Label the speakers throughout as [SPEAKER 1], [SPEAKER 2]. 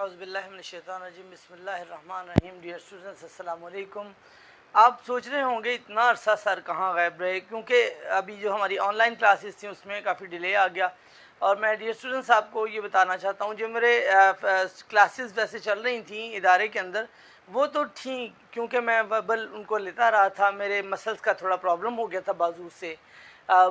[SPEAKER 1] औज़ुबिल्लाहिमिनश्शैतानिर्रजीम बिस्मिल्लाहिर्रहमानिर्रहीम। Dear students, अस्सलाम वालेकुम। आप सोच रहे होंगे इतना अरसा सर कहाँ गायब रहे, क्योंकि अभी जो हमारी ऑनलाइन क्लासेस थी उसमें काफ़ी डिले आ गया। और मैं डियर स्टूडेंट्स आपको ये बताना चाहता हूँ, जो मेरे क्लासेस वैसे चल रही थी इदारे के अंदर वो तो थी, क्योंकि मैं वर्बल उनको लेता रहा था। मेरे मसल्स का थोड़ा प्रॉब्लम हो गया था बाजू से,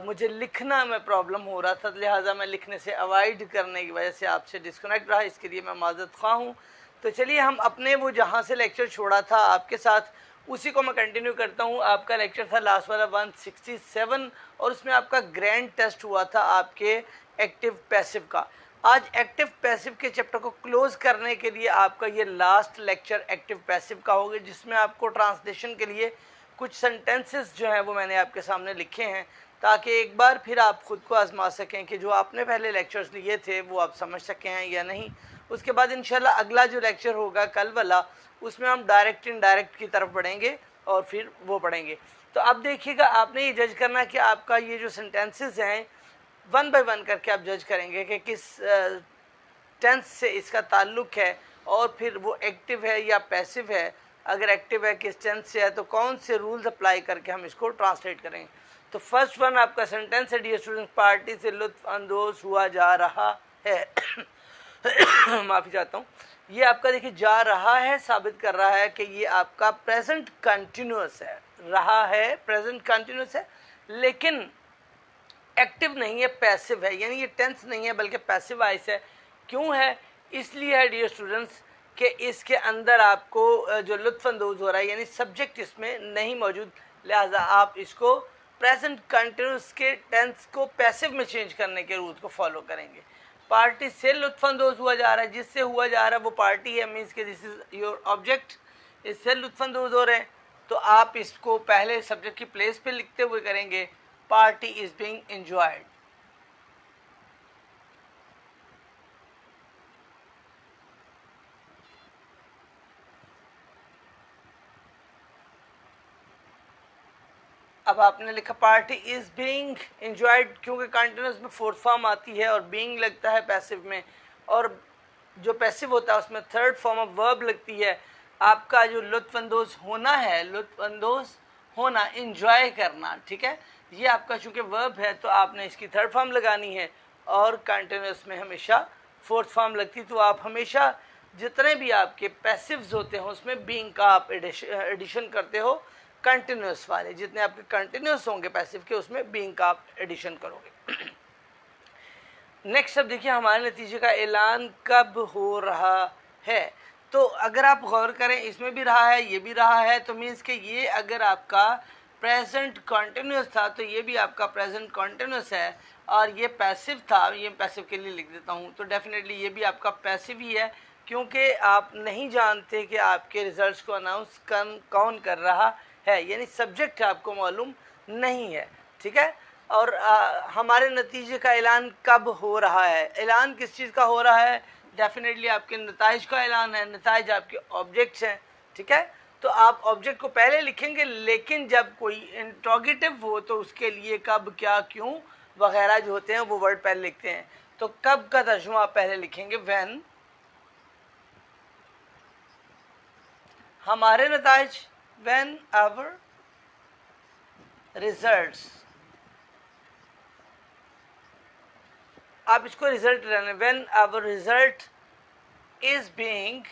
[SPEAKER 1] मुझे लिखना में प्रॉब्लम हो रहा था, लिहाजा मैं लिखने से अवॉइड करने की वजह से आपसे डिस्कनेक्ट रहा। इसके लिए मैं माज़रत ख़्वाह हूँ। तो चलिए हम अपने वो जहाँ से लेक्चर छोड़ा था आपके साथ उसी को मैं कंटिन्यू करता हूँ। आपका लेक्चर था लास्ट वाला 167 और उसमें आपका ग्रैंड टेस्ट हुआ था आपके एक्टिव पैसिव का। आज एक्टिव पैसिव के चैप्टर को क्लोज करने के लिए आपका ये लास्ट लेक्चर एक्टिव पैसिव का होगा, जिसमें आपको ट्रांसलेशन के लिए कुछ सेंटेंसेस जो हैं वो मैंने आपके सामने लिखे हैं, ताकि एक बार फिर आप ख़ुद को आजमा सकें कि जो आपने पहले लेक्चर्स लिए थे वो आप समझ सकें हैं या नहीं। उसके बाद इंशाल्लाह अगला जो लेक्चर होगा कल वाला, उसमें हम डायरेक्ट इनडायरेक्ट की तरफ बढ़ेंगे और फिर वो पढ़ेंगे। तो अब देखिएगा, आपने ये जज करना कि आपका ये जो सेंटेंसेस हैं वन बाय वन करके आप जज करेंगे कि किस टेंस से इसका ताल्लुक़ है और फिर वो एक्टिव है या पैसिव है। अगर एक्टिव है किस टेंस से है तो कौन से रूल्स अप्लाई करके हम इसको ट्रांसलेट करेंगे। तो फर्स्ट वन आपका सेंटेंस है, डियर स्टूडेंट्स, पार्टी से लुत्फ अंदोज हुआ जा रहा है। माफ़ी चाहता हूँ। ये आपका देखिए जा रहा है साबित कर रहा है कि ये आपका प्रेजेंट कंटिन्यूअस है, रहा है प्रेजेंट कंटिन्यूअस है, लेकिन एक्टिव नहीं है, पैसिव है, यानी ये टेंस नहीं है बल्कि पैसिव वॉइस है। क्यों है? इसलिए है डियर स्टूडेंट्स कि इसके अंदर आपको जो लुत्फ़अंदोज़ हो रहा है यानी सब्जेक्ट इसमें नहीं मौजूद, लिहाजा आप इसको प्रेजेंट कंटिन्यूअस के टेंस को पैसिव में चेंज करने के रूल को फॉलो करेंगे। पार्टी से लुत्फ़अंदोज़ हुआ जा रहा है, जिससे हुआ जा रहा है वो पार्टी है, मीन्स के दिस इज़ योर ऑब्जेक्ट, इससे लुत्फ़अंदोज़ हो रहे हैं। तो आप इसको पहले सब्जेक्ट की प्लेस पे लिखते हुए करेंगे, पार्टी इज़ बीइंग एंजॉयड। अब आपने लिखा पार्टी इज़ बीइंग एंजॉयड, क्योंकि कंटिन्यूस में फोर्थ फॉर्म आती है और बीइंग लगता है पैसिव में, और जो पैसिव होता है उसमें थर्ड फॉर्म ऑफ वर्ब लगती है। आपका जो लुत्फ़अंदोज़ होना है, लुत्फ़अंदोज़ होना, इंजॉय करना, ठीक है, ये आपका चूँकि वर्ब है तो आपने इसकी थर्ड फॉर्म लगानी है और कंटिन्यूस में हमेशा फोर्थ फॉर्म लगती। तो आप हमेशा जितने भी आपके पैसिव्स होते हैं उसमें बीइंग का आप एडिशन करते हो, कंटिन्यूस वाले जितने आपके कंटिन्यूस होंगे पैसिव के उसमें बीइंग का आप एडिशन करोगे। नेक्स्ट अब देखिए, हमारे नतीजे का ऐलान कब हो रहा है। तो अगर आप गौर करें, इसमें भी रहा है, ये भी रहा है, तो मीन्स कि ये अगर आपका प्रेजेंट कंटिन्यूस था तो ये भी आपका प्रेजेंट कंटिन्यूस है, और ये पैसिव था, ये पैसिव के लिए लिख देता हूँ, तो डेफिनेटली ये भी आपका पैसिव ही है, क्योंकि आप नहीं जानते कि आपके रिजल्ट्स को अनाउंस कौन कर रहा है, यानी सब्जेक्ट आपको मालूम नहीं है, ठीक है। और हमारे नतीजे का ऐलान कब हो रहा है। ऐलान किस चीज़ का हो रहा है? डेफिनेटली आपके नताइज का ऐलान है, नताइज आपके ऑब्जेक्ट्स हैं, ठीक है। तो आप ऑब्जेक्ट को पहले लिखेंगे, लेकिन जब कोई इंट्रोगेटिव हो तो उसके लिए कब, क्या, क्यों वगैरह जो होते हैं वो वर्ड पहले लिखते हैं। तो कब का तर्जुमा आप पहले लिखेंगे, व्हेन। हमारे नताइज, व्हेन आवर रिजल्ट्स, आप इसको रिजल्ट रहने, when our result is being,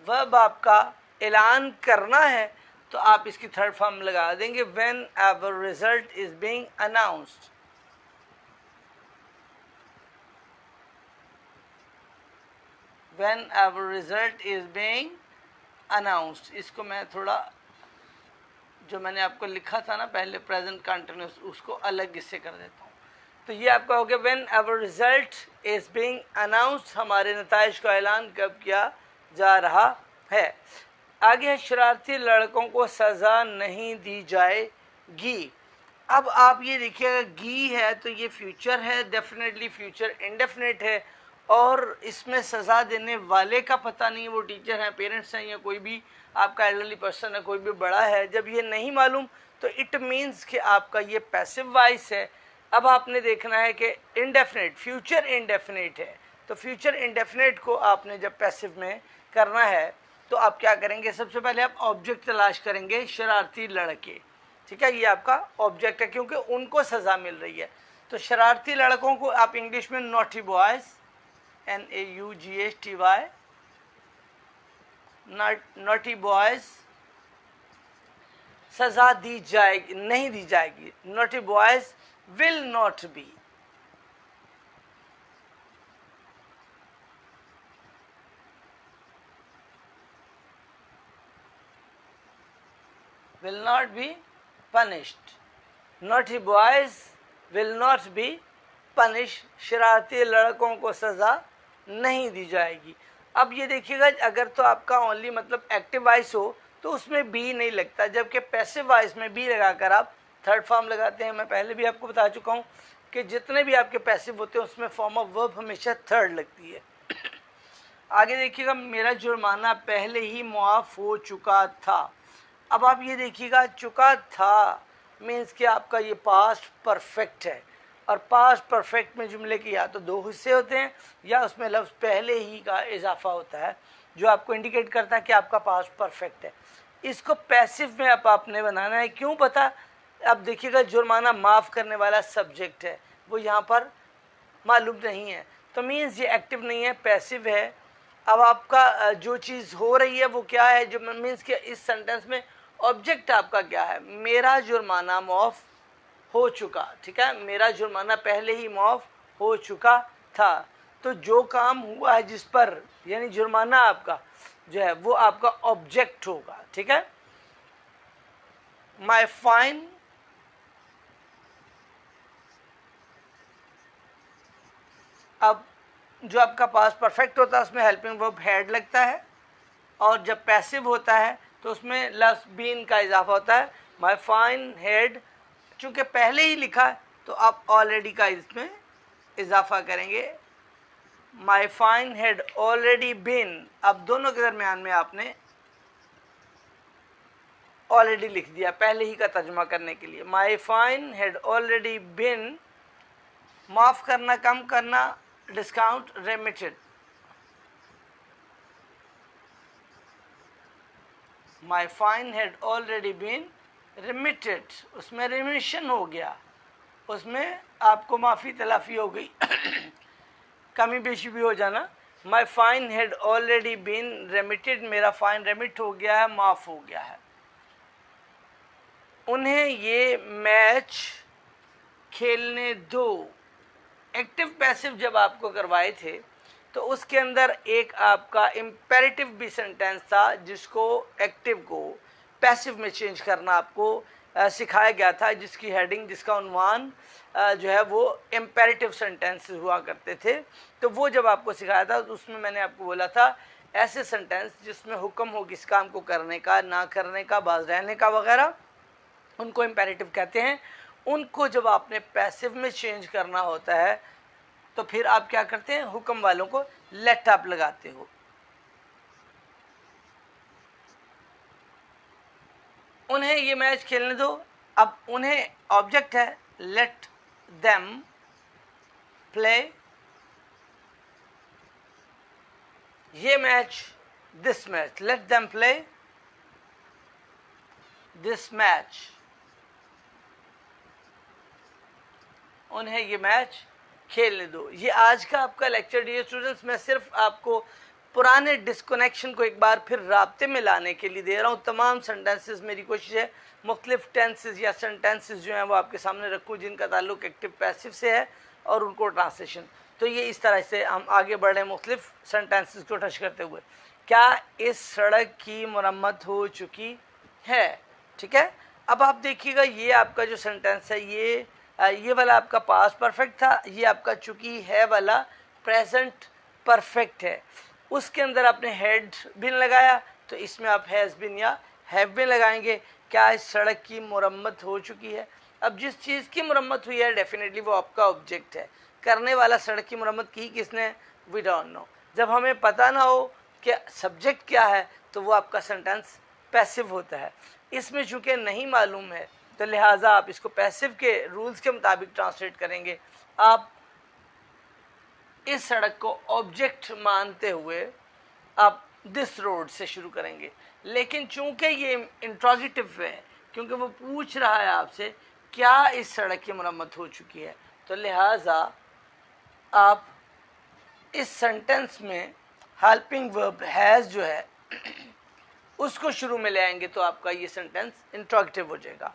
[SPEAKER 1] verb आपका ऐलान करना है तो आप इसकी थर्ड फॉर्म लगा देंगे, when our result is being announced. When our result is being announced, इसको मैं थोड़ा जो मैंने आपको लिखा था ना पहले प्रेजेंट कंटिन्यूस, उसको अलग इससे कर देता हूँ। तो ये आपका हो गया, when our result is being announced, हमारे नताइज का ऐलान कब किया जा रहा है। आगे है, शरारती लड़कों को सज़ा नहीं दी जाएगी। अब आप ये देखिएगा, गी है तो ये फ्यूचर है, डेफिनेटली फ्यूचर इंडेफिनिट है, और इसमें सज़ा देने वाले का पता नहीं, वो टीचर हैं, पेरेंट्स हैं, या कोई भी आपका एल्डरली पर्सन है, कोई भी बड़ा है। जब ये नहीं मालूम तो इट मीन्स कि आपका ये पैसिव वॉइस है, अब आपने देखना है कि इंडेफिनिट, फ्यूचर इंडेफिनिट है, तो फ्यूचर इंडेफिनिट को आपने जब पैसिव में करना है तो आप क्या करेंगे, सबसे पहले आप ऑब्जेक्ट तलाश करेंगे, शरारती लड़के, ठीक है, ये आपका ऑब्जेक्ट है क्योंकि उनको सज़ा मिल रही है। तो शरारती लड़कों को आप इंग्लिश में naughty boys, NAUGHTY, naughty boys, सज़ा दी जाएगी, नहीं दी जाएगी, naughty boys will not be, will not be punished, naughty boys will not be punished, शरारती लड़कों को सज़ा नहीं दी जाएगी। अब ये देखिएगा, अगर तो आपका ओनली मतलब एक्टिव वॉइस हो तो उसमें बी नहीं लगता, जबकि पैसिव वॉइस में बी लगाकर आप थर्ड फॉर्म लगाते हैं। मैं पहले भी आपको बता चुका हूँ कि जितने भी आपके पैसिव होते हैं उसमें फॉर्म ऑफ वर्ब हमेशा थर्ड लगती है। आगे देखिएगा, मेरा जुर्माना पहले ही मुआफ़ हो चुका था। अब आप ये देखिएगा, चुका था मीन्स कि आपका ये पास्ट परफेक्ट है, और पास्ट परफेक्ट में जुमले के या तो दो हिस्से होते हैं या उसमें लफ्ज़ पहले ही का इजाफा होता है जो आपको इंडिकेट करता है कि आपका पास्ट परफेक्ट है। इसको पैसिव में आपने बनाना है, क्यों पता? अब देखिएगा, जुर्माना माफ़ करने वाला सब्जेक्ट है, वो यहाँ पर मालूम नहीं है, तो मीन्स ये एक्टिव नहीं है, पैसिव है। अब आपका जो चीज़ हो रही है वो क्या है, जो मीन्स कि इस सेंटेंस में ऑब्जेक्ट आपका क्या है, मेरा जुर्माना माफ़ हो चुका, ठीक है, मेरा जुर्माना पहले ही माफ़ हो चुका था। तो जो काम हुआ है जिस पर यानी जुर्माना आपका जो है वो आपका ऑब्जेक्ट होगा, ठीक है। माई फाइन, अब जो आपका पास्ट परफेक्ट होता है उसमें हेल्पिंग वर्ब हैड लगता है, और जब पैसिव होता है तो उसमें लफ्ज़ बीन का इजाफा होता है। माई फाइन हेड, चूँकि पहले ही लिखा है तो आप ऑलरेडी का इसमें इजाफा करेंगे। माई फाइन हेड ऑलरेडी बीन, अब दोनों के दरमियान में आपने ऑलरेडी लिख दिया पहले ही का तर्जुमा करने के लिए। My fine had already been, माफ़ करना, कम करना, discount, remitted. My fine had already been remitted, उसमें रिमिशन हो गया, उसमें आपको माफ़ी तलाफ़ी हो गई कमी बेशी भी हो जाना। My fine had already been remitted, मेरा फ़ाइन रेमिट हो गया है, माफ़ हो गया है। उन्हें ये मैच खेलने दो, एक्टिव पैसिव जब आपको करवाए थे तो उसके अंदर एक आपका इम्पेरेटिव भी सेंटेंस था जिसको एक्टिव को पैसिव में चेंज करना आपको सिखाया गया था, जिसकी हेडिंग, जिसका उन्वान जो है वो इम्पेरेटिव सेंटेंस हुआ करते थे। तो वो जब आपको सिखाया था तो उसमें मैंने आपको बोला था ऐसे सेंटेंस जिसमें हुक्म हो किस काम को करने का, ना करने का, बाज रहने का वगैरह, उनको इम्पेरेटिव कहते हैं। उनको जब आपने पैसिव में चेंज करना होता है तो फिर आप क्या करते हैं, हुक्म वालों को लेट आप लगाते हो। उन्हें ये मैच खेलने दो, अब उन्हें ऑब्जेक्ट है, लेट देम प्ले ये match, this match, let them play this match, उन्हें ये मैच खेलने दो। ये आज का आपका लेक्चर डियर स्टूडेंट्स, मैं सिर्फ आपको पुराने डिस्कनेक्शन को एक बार फिर राब्ते में लाने के लिए दे रहा हूँ। तमाम सेंटेंसेस मेरी कोशिश है मुख्तलिफ टेंसेस या सेंटेंसेस जो हैं वो आपके सामने रखूँ जिनका ताल्लुक एक्टिव पैसिव से है और उनको ट्रांसलेशन। तो ये इस तरह से हम आगे बढ़े मुख्तलिफ सेंटेंसेस को टच करते हुए। क्या इस सड़क की मरम्मत हो चुकी है, ठीक है। अब आप देखिएगा ये आपका जो सेंटेंस है ये वाला आपका पास्ट परफेक्ट था, ये आपका चुकी है वाला प्रेजेंट परफेक्ट है। उसके अंदर आपने हैड बिन लगाया तो इसमें आप हैज़ बिन या हैव बिन लगाएंगे। क्या इस सड़क की मरम्मत हो चुकी है? अब जिस चीज़ की मरम्मत हुई है डेफिनेटली वो आपका ऑब्जेक्ट है। करने वाला सड़क की मरम्मत की किसने, वी डोंट नो। जब हमें पता ना हो कि सब्जेक्ट क्या है तो वो आपका सेंटेंस पैसिव होता है। इसमें चूँकि नहीं मालूम है तो लिहाजा आप इसको पैसिव के रूल्स के मुताबिक ट्रांसलेट करेंगे। आप इस सड़क को ऑब्जेक्ट मानते हुए आप दिस रोड से शुरू करेंगे, लेकिन चूंकि ये इंट्रोगेटिव है, क्योंकि वो पूछ रहा है आपसे क्या इस सड़क की मरम्मत हो चुकी है, तो लिहाजा आप इस सेंटेंस में हेल्पिंग वर्ब हैज़ जो है उसको शुरू में ले आएंगे, तो आपका ये सेंटेंस इंट्रोगेटिव हो जाएगा।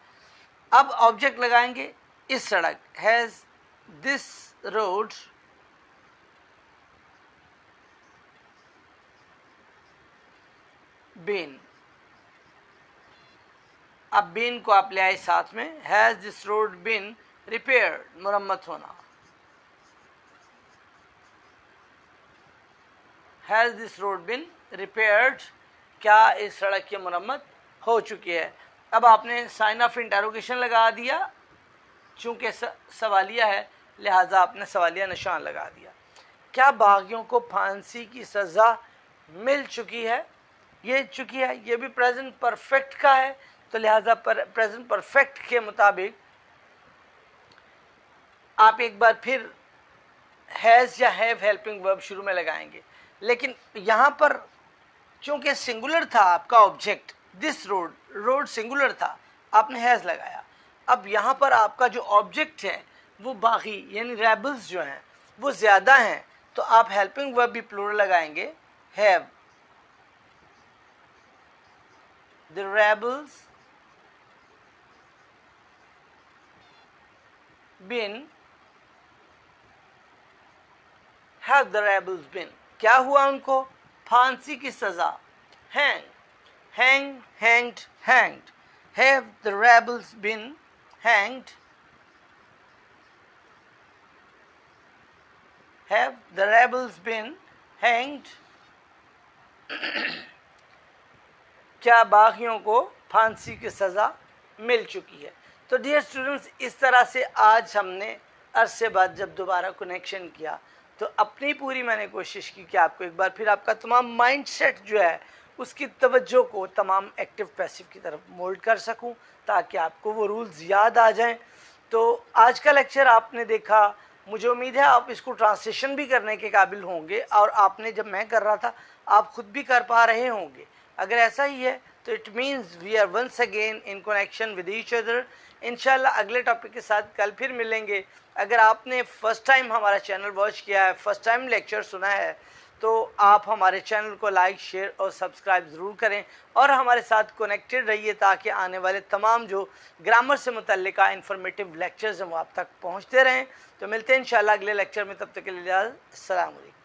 [SPEAKER 1] अब ऑब्जेक्ट लगाएंगे, इस सड़क, हैज़ दिस रोड बीन, अब बीन को आप ले आए साथ में, has this road been repaired, मरम्मत होना, has this road been repaired, क्या इस सड़क की मरम्मत हो चुकी है। अब आपने साइन ऑफ इंटरोगेशन लगा दिया, चूंकि सवालिया है लिहाजा आपने सवालिया निशान लगा दिया। क्या बागियों को फांसी की सज़ा मिल चुकी है, ये चुकी है, ये भी प्रेजेंट परफेक्ट का है, तो लिहाजा प्रेजेंट परफेक्ट के मुताबिक आप एक बार फिर हैज़ या हैव हेल्पिंग वर्ब शुरू में लगाएंगे। लेकिन यहाँ पर चूंकि सिंगुलर था आपका object, this road, road singular था, आपने हैज़ लगाया। अब यहाँ पर आपका जो ऑब्जेक्ट है वो बाकी यानी रेबल्स जो हैं वो ज़्यादा हैं, तो आप हेल्पिंग वर्ब भी प्लूरल लगाएंगे, have the rebels been, have the rebels been, क्या हुआ उनको, फांसी की सजा, hang, hang, hanged, hanged, have the rebels been hanged, have the rebels been hanged, क्या बागियों को फांसी की सज़ा मिल चुकी है। तो डियर स्टूडेंट्स, इस तरह से आज हमने अरसे बाद जब दोबारा कनेक्शन किया तो अपनी पूरी मैंने कोशिश की कि आपको एक बार फिर आपका तमाम माइंडसेट जो है उसकी तवज्जो को तमाम एक्टिव पैसिव की तरफ मोल्ड कर सकूं, ताकि आपको वो रूल्स याद आ जाएं। तो आज का लेक्चर आपने देखा, मुझे उम्मीद है आप इसको ट्रांसलेशन भी करने के काबिल होंगे, और आपने जब मैं कर रहा था आप खुद भी कर पा रहे होंगे। अगर ऐसा ही है तो it means we are once again in connection with each other. इंशाल्लाह अगले टॉपिक के साथ कल फिर मिलेंगे। अगर आपने फर्स्ट टाइम हमारा चैनल वॉच किया है, फर्स्ट टाइम लेक्चर सुना है, तो आप हमारे चैनल को लाइक, शेयर और सब्सक्राइब ज़रूर करें और हमारे साथ कनेक्टेड रहिए, ताकि आने वाले तमाम जो ग्रामर से मुतल्लिका इन्फॉर्मेटिव लेक्चर्स हैं वो आप तक पहुँचते रहें। तो मिलते हैं इंशाल्लाह अगले लेक्चर में, तब तक के लिए अस्सलाम वालेकुम।